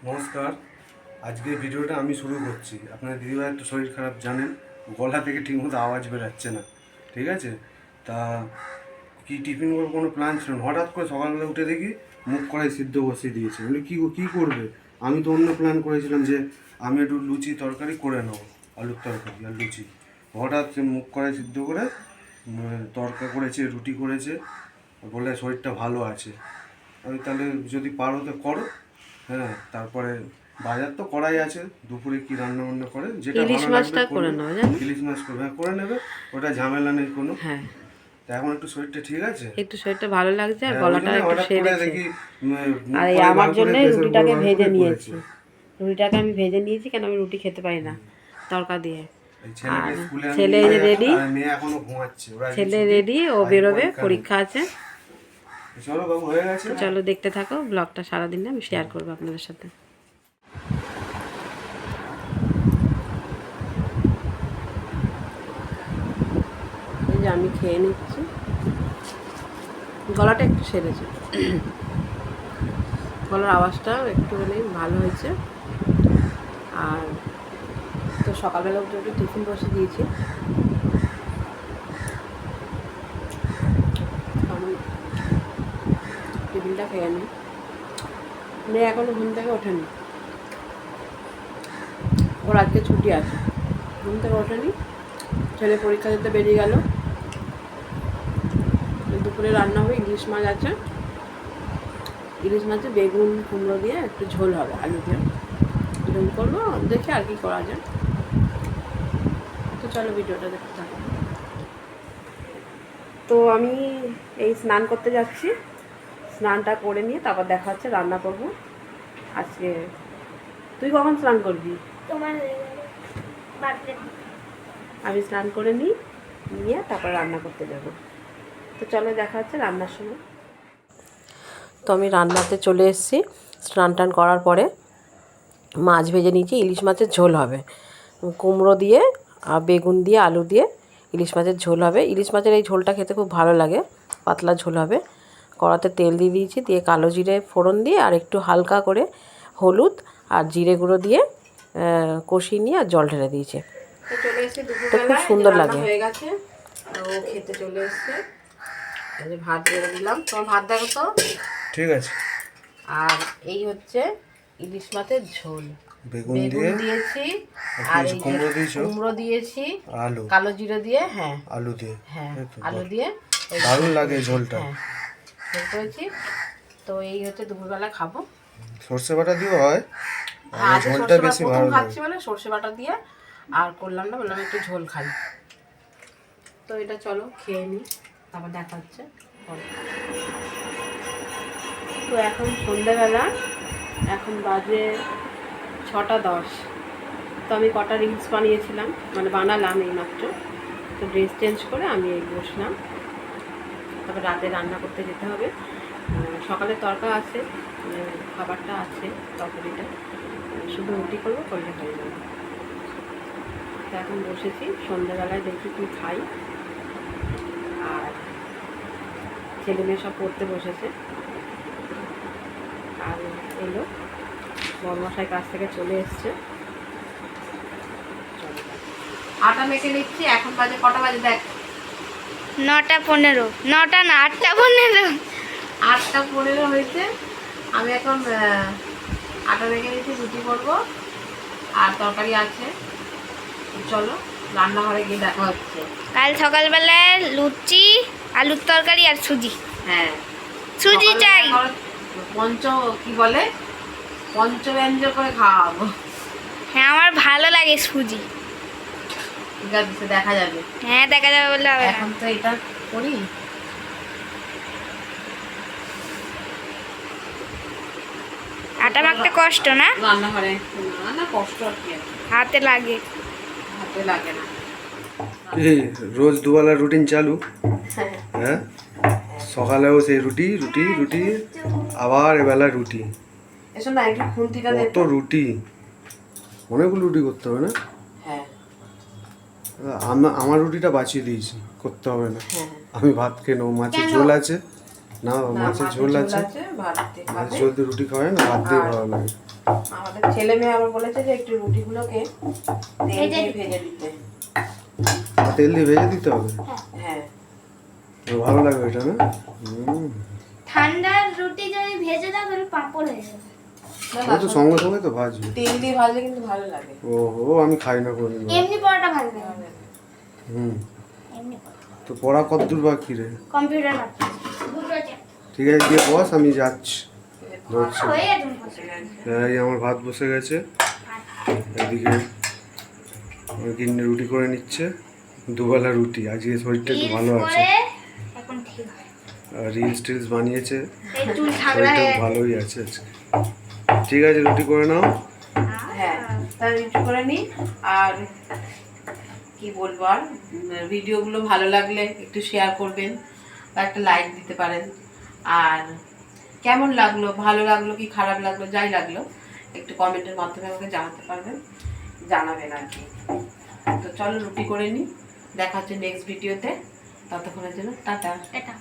নমস্কার। আজকের ভিডিওটা আমি শুরু করছি। আপনার দিদিভাই একটু শরীর খারাপ, জানেন, গলা থেকে ঠিকমতো আওয়াজ বেরাচ্ছে না, ঠিক আছে? তা কি টিফিন করার কোনো প্ল্যান ছিল না, হঠাৎ করে সকালবেলা উঠে দেখি মুখ কড়াই সিদ্ধ বসিয়ে দিয়েছে। বলি কী করবে? আমি তো অন্য প্ল্যান করেছিলাম যে আমি একটু লুচি তরকারি করে নেবো, আলুর তরকারি আর লুচি। হঠাৎ সে মুখ কড়াই সিদ্ধ করে তরকা করেছে, রুটি করেছে, বলে শরীরটা ভালো আছে। আমি তাহলে যদি পারো তো করো। হ্যাঁ, তারপরে বাজার তো করাই আছে, দুপুরে কি রান্না বান্না করে যেটা ইলিশ ভালো লাগবে মাছটা করে করবে। নাও, জানো? ইলিশ মাছ করবে, হ্যাঁ করে নেবে, ওটা ঝামেলা নেই কোনো। হ্যাঁ, তা এখন একটু শরীরটা ঠিক আছে? একটু শরীরটা ভালো লাগছে আর হ্যাঁ, ওই গলাটা জন্য একটু হঠাৎ করে সেরেছে। দেখি মুখ আর এই করে আমার বার করে জন্য প্রেসার করে রুটিটাকে বার ভেজে করে নিয়েছি। করেছে। রুটিটাকে আমি ভেজে নিয়েছি, কেন আমি রুটি খেতে পারি না তড়কা দিয়ে। এই আর ছেলেকে স্কুলে আমি ছেলে দিয়ে রেডি, আর মেয়ে এখনো ঘুমাচ্ছে, ওরা আজকে ছেলে ছুটি, রেডি, ও আজ বেরোবে, পরীক্ষা নেই। পরীক্ষা আছে। চলো বাবু, হয়ে গেছে। তো চলো দেখতে থাকো ব্লগটা, সারাদিন আমি শেয়ার করবো আপনাদের সাথে। এই যে আমি খেয়ে নিচ্ছি, গলাটা একটু সেরেছে, গলার আওয়াজটাও একটুখানি ভালো হয়েছে। আর তো সকালবেলা উঠে একটু টিফিন বসে দিয়েছি। আমি টিফিনটা খেয়ে নিই। মেয়ে এখনো ঘুম থেকে ওঠেনি, ওর আজকে ছুটি আছে, ঘুম থেকে ওঠেনি। ছেলে পরীক্ষা দিতে বেরিয়ে গেল। দুপুরে রান্না হবে, ইলিশ মাছ আছে, ইলিশ মাছে বেগুন কুমড়ো দিয়ে একটু ঝোল হবে, আলু দিয়ে ঝোল করবো, দেখি আর কি করা যায়। তো চলো ভিডিওটা দেখতে থাকো। তো আমি এই স্নান করতে যাচ্ছি, স্নানটা করে নিয়ে তারপর দেখা হচ্ছে, রান্না করবো আজকে। তুই কখন স্নান করবি? আমি স্নান করে নিয়ে তারপর রান্না করতে যাব। তো চলো দেখা হচ্ছে রান্নার সময়। তো আমি রান্নাতে চলে এসেছি। স্নান টান করার পরে মাছ ভেজে নিয়েছি, ইলিশ মাছের ঝোল হবে, কুমড়ো দিয়ে আর বেগুন দিয়ে আলু দিয়ে ইলিশ মাছের ঝোল হবে। ইলিশ মাছের এই ঝোলটা খেতে খুব ভালো লাগে, পাতলা ঝোল হবে। কড়াতে তেল দিয়ে দিয়েছি, দিয়ে কালো জিরে ফোড়ন দিয়ে আর একটু হালকা করে হলুদ আর জিরে গুঁড়ো দিয়ে কষিয়ে নিয়ে আর জল ঢেলে দিয়েছে। তো চলে এসেছি দুপুরবেলা, খুব সুন্দর লাগে, হয়ে গেছে। ও খেতে চলে এসছে, ভাত দিয়ে দিলাম। তোমার ভাত দেখো তো, ঠিক আছে। আর এই হচ্ছে ইলিশ মাছের ঝোল, বেগুন দিয়েছি আর এই কুমড়ো দিয়েছি, আলু, কালো জিরে দিয়ে, হ্যাঁ আলু দিয়ে, হ্যাঁ আলু দিয়ে দারুণ লাগে ঝোলটা। হ্যাঁ করেছি। তো এই হচ্ছে দুপুরবেলা খাবো। সর্ষে বাটা দিয়ে হয়, ঝোলটা বেশি ভালো খাচ্ছি বলে সর্ষে বাটা দিয়ে আর করলাম না, বললাম একটু ঝোল খাই। তো এটা চলো খেয়ে নিই, তারপর দেখা হচ্ছে। তো এখন সন্ধ্যাবেলা, এখন বাজে 6:10। তো আমি কটা রিলস বানিয়েছিলাম, মানে বানালাম এইমাত্র। তো ড্রেস চেঞ্জ করে আমি বসলাম, তারপর রাতে রান্না করতে যেতে হবে। সকালে তরকা আছে, খাবারটা আছে, তরকারিটা শুধু রুটি করবো, করলে হয়ে যাবে। তো এখন বসেছি, সন্ধ্যাবেলায় দেখি কি খাই। আর ছেলে মেয়ে সব পড়তে বসেছে, আর এলো বড়মশাই কাছ থেকে চলে এসছে। আটা মেখে নিচ্ছি, এখন বাজে কটা বাজে দেখ? 9:15, 9টা না 8:15। 8:15 হয়েছে। আমি এখন আটা মেখে নিচ্ছি, রুটি করবো আর তরকারি আছে। চলো রান্নাঘরে গিয়ে দেখা হচ্ছে। কাল সকালবেলায় লুচি, আলুর তরকারি আর সুজি। হ্যাঁ সুজি চাই, কি বলে, পঞ্চব্যঞ্জন করে খাওয়াবো। হ্যাঁ আমার ভালো লাগে সুজি। ঠিক আছে, দেখা যাবে। হ্যাঁ দেখা যাবে বললে হবে না। এখন তো এটা করি। আটা মাখতে কষ্ট না? রান্নাঘরে না কষ্ট আর কি, হাতে লাগে, হাতে লাগে না। এই রোজ দুবেলা রুটিন চালু। হ্যাঁ, সকালেও সেই রুটি রুটি রুটি, আবার এবেলা রুটি। এসো না একটু খুন্তিটা দে। কত রুটি, অনেকগুলো রুটি করতে হবে না? হ্যাঁ আমার রুটিটা বাঁচিয়ে দিয়েছি, করতে হবে না। হ্যাঁ আমি ভাত খেয়ে নেবো, মাছের ঝোল আছে, না না, মাছের ঝোল আছে, ভাত দিয়ে মাছ খাবে। ঝোল দিয়ে রুটি খাওয়ায় না, ভাত দিয়ে আর- ভালো লাগে। আমাদের ছেলে মেয়ে আবার বলেছে যে একটু রুটিগুলোকে তেল দিয়ে ভেজে দিতে। আর তেল দিয়ে ভেজে দিতে হবে, হ্যাঁ, তো ভালো লাগবে এটা না। হুম, ঠান্ডার রুটি যদি ভেজে দাও তাহলে পাঁপড় হয়ে যাবে। না ও তো সঙ্গে সঙ্গে তো ভাজবে। তেল দিয়ে ভাজলে কিন্তু ভালো লাগে। ও আমি খাই না কোনোদিন। এমনি পরোটা ভালো লাগে। হুম, এমনি পরোটা। তো পড়া কত দূর বাকি রে? কম্পিউটার পাচ্ছি দুটো ঠিক আছে দিয়ে বস, আমি যাচ্ছি, ধরছি। হয়ে গেছে মনে হচ্ছে। এই আমার ভাত বসে গেছে, এদিকে আমার গিন্নি রুটি করে নিচ্ছে, দুবেলা রুটি। আজকে শরীরটা একটু ভালো রিলস আছে, করে এখন ঠিক হয়। রিলস টিলস বানিয়েছে, এই চুল ঝাগড়া শরীরটা হয়ে ভালোই আছে আজকে। ঠিক আছে রুটি করে নাও। হ্যাঁ, তার রুটি করে নিই। আর কি বলবো, আর ভিডিওগুলো ভালো লাগলে একটু শেয়ার করবেন বা একটা লাইক দিতে পারেন। আর কেমন লাগলো, ভালো লাগলো কি খারাপ লাগলো, যাই লাগলো একটু কমেন্টের মাধ্যমে আমাকে জানাতে পারবেন, জানাবেন আর কি। তো চলো রুটি করে নিই, দেখা হচ্ছে নেক্সট ভিডিওতে। ততক্ষণের জন্য টাটা। এটা